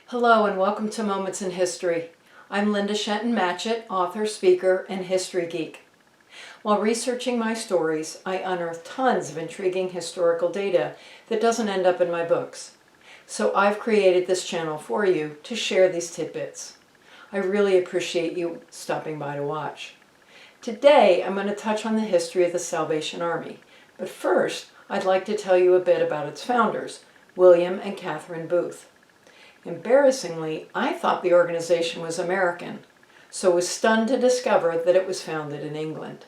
Hello and welcome to Moments in History. I'm Linda Shenton Matchett, author, speaker, and history geek. While researching my stories, I unearth tons of intriguing historical data that doesn't end up in my books. So I've created this channel for you to share these tidbits. I really appreciate you stopping by to watch. Today, I'm going to touch on the history of the Salvation Army. But first, I'd like to tell you a bit about its founders, William and Catherine Booth. Embarrassingly, I thought the organization was American, so was stunned to discover that it was founded in England.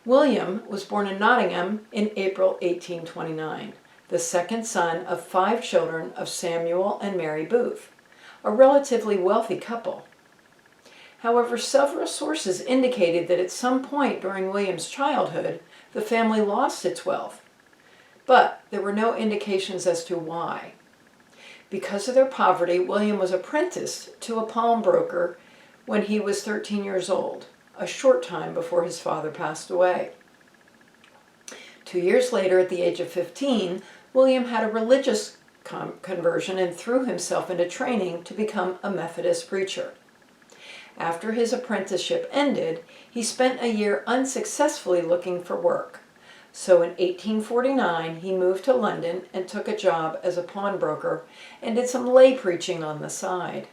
William was born in Nottingham in April 1829, the second son of 5 children of Samuel and Mary Booth, a relatively wealthy couple. However, several sources indicated that at some point during William's childhood, the family lost its wealth, but there were no indications as to why. Because of their poverty, William was apprenticed to a pawnbroker when he was 13 years old, a short time before his father passed away. 2 years later, at the age of 15, William had a religious conversion and threw himself into training to become a Methodist preacher. After his apprenticeship ended, he spent a year unsuccessfully looking for work. So in 1849, he moved to London and took a job as a pawnbroker and did some lay preaching on the side.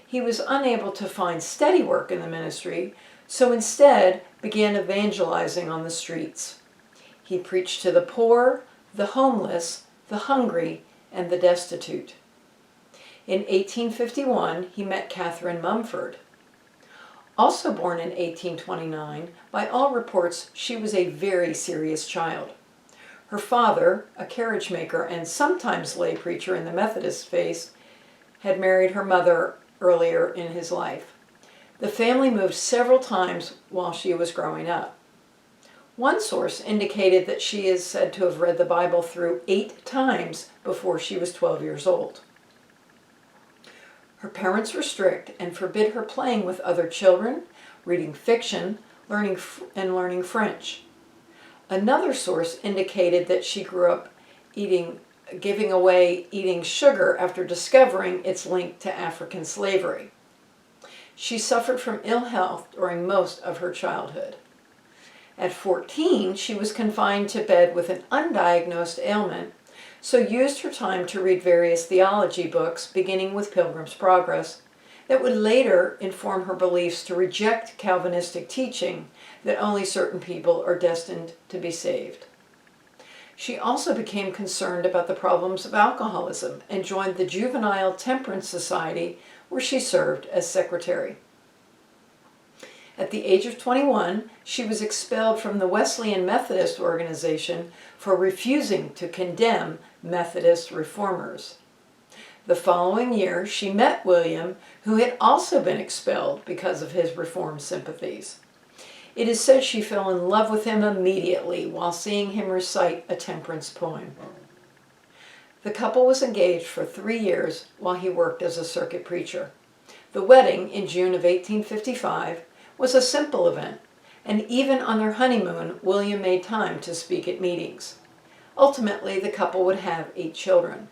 He was unable to find steady work in the ministry, so instead began evangelizing on the streets. He preached to the poor, the homeless, the hungry, and the destitute. In 1851, he met Catherine Mumford. Also born in 1829, by all reports, she was a very serious child. Her father, a carriage maker and sometimes lay preacher in the Methodist faith, had married her mother earlier in his life. The family moved several times while she was growing up. One source indicated that she is said to have read the Bible through 8 times before she was 12 years old. Her parents were strict and forbid her playing with other children, reading fiction, learning French. Another source indicated that she grew up giving away eating sugar after discovering its link to African slavery. She suffered from ill health during most of her childhood. At 14, she was confined to bed with an undiagnosed ailment, so used her time to read various theology books, beginning with Pilgrim's Progress, that would later inform her beliefs to reject Calvinistic teaching that only certain people are destined to be saved. She also became concerned about the problems of alcoholism and joined the Juvenile Temperance Society, where she served as secretary. At the age of 21, she was expelled from the Wesleyan Methodist organization for refusing to condemn Methodist reformers. The following year, she met William, who had also been expelled because of his reform sympathies. It is said she fell in love with him immediately while seeing him recite a temperance poem. The couple was engaged for 3 years while he worked as a circuit preacher. The wedding, in June of 1855, was a simple event, and even on their honeymoon, William made time to speak at meetings. Ultimately, the couple would have 8 children.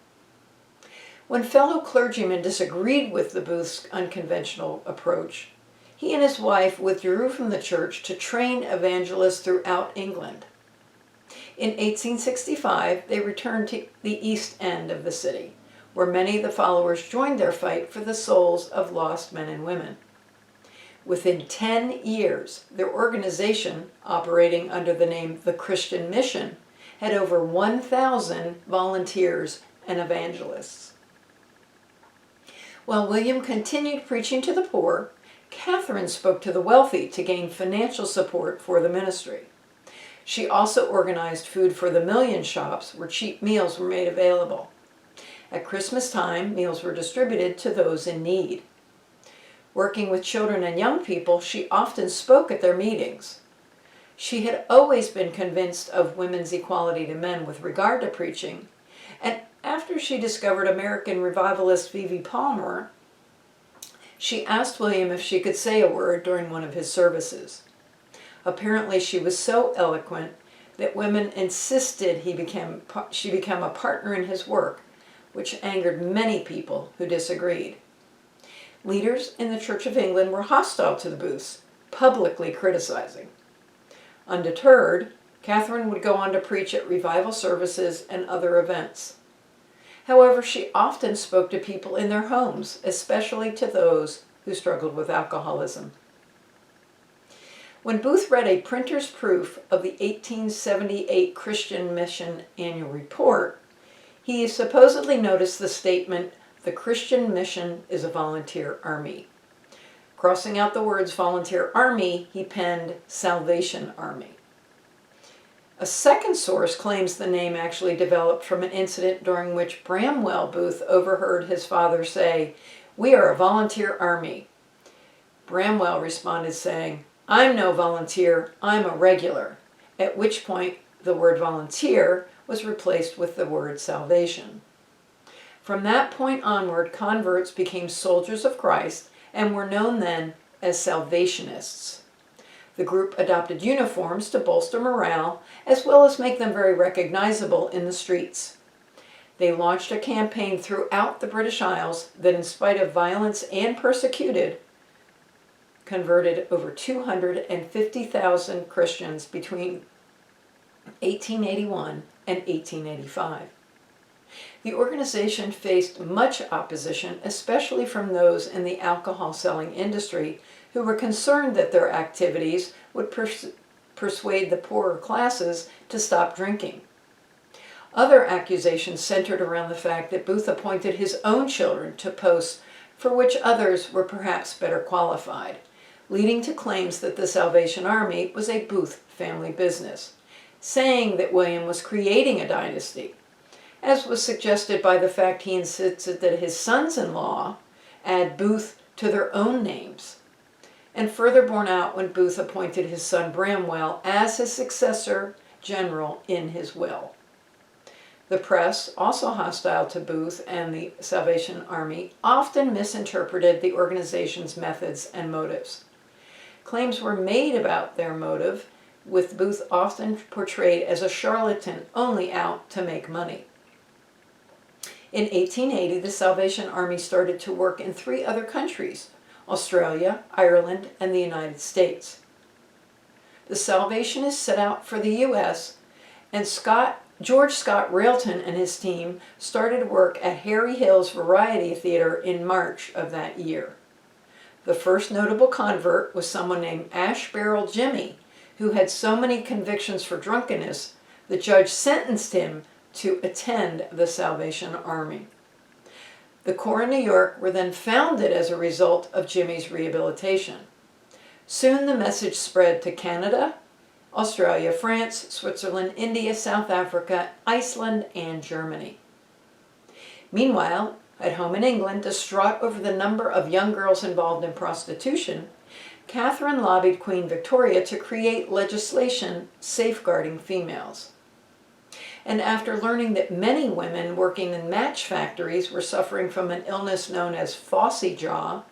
When fellow clergymen disagreed with the Booths' unconventional approach, he and his wife withdrew from the church to train evangelists throughout England. In 1865, they returned to the East End of the city, where many of the followers joined their fight for the souls of lost men and women. Within 10 years, their organization, operating under the name The Christian Mission, had over 1,000 volunteers and evangelists. While William continued preaching to the poor, Catherine spoke to the wealthy to gain financial support for the ministry. She also organized food for the million shops where cheap meals were made available. At Christmas time, meals were distributed to those in need. Working with children and young people, she often spoke at their meetings. She had always been convinced of women's equality to men with regard to preaching, and after she discovered American revivalist Phoebe Palmer, she asked William if she could say a word during one of his services. Apparently, she was so eloquent that women insisted she become a partner in his work, which angered many people who disagreed. Leaders in the Church of England were hostile to the Booths, publicly criticizing. Undeterred, Catherine would go on to preach at revival services and other events. However, she often spoke to people in their homes, especially to those who struggled with alcoholism. When Booth read a printer's proof of the 1878 Christian Mission Annual Report, he supposedly noticed the statement, "The Christian Mission is a volunteer army." Crossing out the words volunteer army, he penned Salvation Army. A second source claims the name actually developed from an incident during which Bramwell Booth overheard his father say, "We are a volunteer army." Bramwell responded saying, "I'm no volunteer, I'm a regular," at which point the word volunteer was replaced with the word salvation. From that point onward, converts became soldiers of Christ and were known then as Salvationists. The group adopted uniforms to bolster morale, as well as make them very recognizable in the streets. They launched a campaign throughout the British Isles that, in spite of violence and persecuted, converted over 250,000 Christians between 1881 and 1885. The organization faced much opposition, especially from those in the alcohol selling industry, who were concerned that their activities would persuade the poorer classes to stop drinking. Other accusations centered around the fact that Booth appointed his own children to posts for which others were perhaps better qualified, leading to claims that the Salvation Army was a Booth family business, saying that William was creating a dynasty, as was suggested by the fact he insisted that his sons-in-law add Booth to their own names, and further borne out when Booth appointed his son Bramwell as his successor general in his will. The press, also hostile to Booth and the Salvation Army, often misinterpreted the organization's methods and motives. Claims were made about their motive, with Booth often portrayed as a charlatan only out to make money. In 1880, the Salvation Army started to work in 3 other countries: Australia, Ireland, and the United States. The Salvationists set out for the U.S., and George Scott Railton and his team started work at Harry Hill's Variety Theater in March of that year. The first notable convert was someone named Ash Barrel Jimmy, who had so many convictions for drunkenness, the judge sentenced him to attend the Salvation Army. The Corps in New York were then founded as a result of Jimmy's rehabilitation. Soon the message spread to Canada, Australia, France, Switzerland, India, South Africa, Iceland, and Germany. Meanwhile, at home in England, distraught over the number of young girls involved in prostitution, Catherine lobbied Queen Victoria to create legislation safeguarding females. And after learning that many women working in match factories were suffering from an illness known as phossy jaw,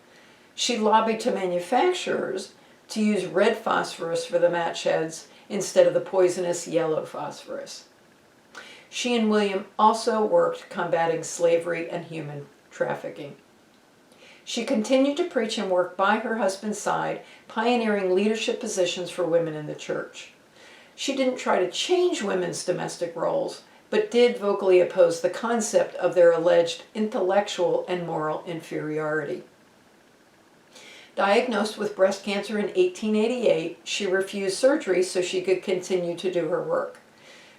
she lobbied to manufacturers to use red phosphorus for the match heads instead of the poisonous yellow phosphorus. She and William also worked combating slavery and human trafficking. She continued to preach and work by her husband's side, pioneering leadership positions for women in the church. She didn't try to change women's domestic roles, but did vocally oppose the concept of their alleged intellectual and moral inferiority. Diagnosed with breast cancer in 1888, she refused surgery so she could continue to do her work.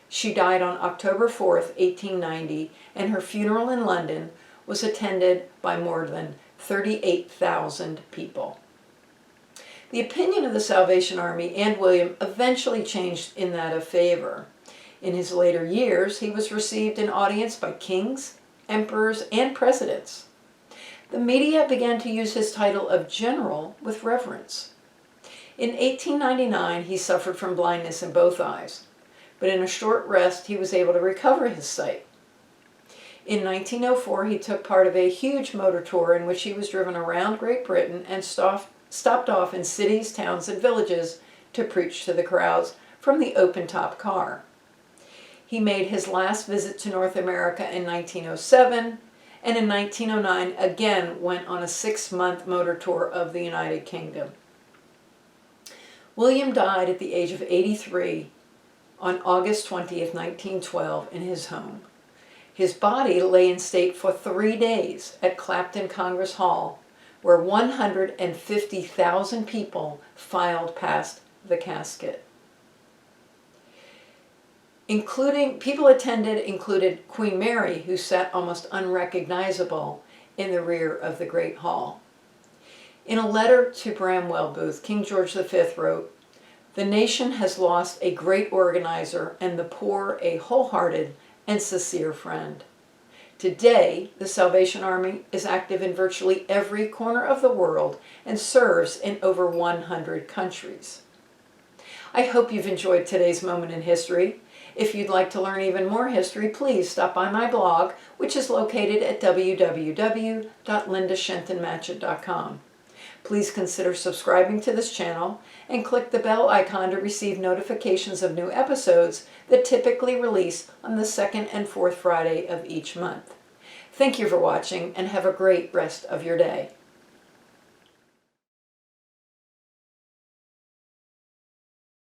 She died on October 4th, 1890, and her funeral in London was attended by more than 38,000 people. The opinion of the Salvation Army and William eventually changed in that of favor. In his later years, he was received in audience by kings, emperors, and presidents. The media began to use his title of general with reverence. In 1899, he suffered from blindness in both eyes, but in a short rest, he was able to recover his sight. In 1904, he took part of a huge motor tour in which he was driven around Great Britain and stopped off in cities, towns, and villages to preach to the crowds from the open-top car. He made his last visit to North America in 1907, and in 1909 again went on a 6-month motor tour of the United Kingdom. William died at the age of 83 on August 20th, 1912, in his home. His body lay in state for 3 days at Clapton Congress Hall, where 150,000 people filed past the casket. People attended included Queen Mary, who sat almost unrecognizable in the rear of the Great Hall. In a letter to Bramwell Booth, King George V wrote, "The nation has lost a great organizer and the poor a wholehearted and sincere friend. Today, the Salvation Army is active in virtually every corner of the world and serves in over 100 countries." I hope you've enjoyed today's moment in history. If you'd like to learn even more history, please stop by my blog, which is located at www.lindashentonmatchett.com. Please consider subscribing to this channel and click the bell icon to receive notifications of new episodes that typically release on the second and fourth Friday of each month. Thank you for watching and have a great rest of your day.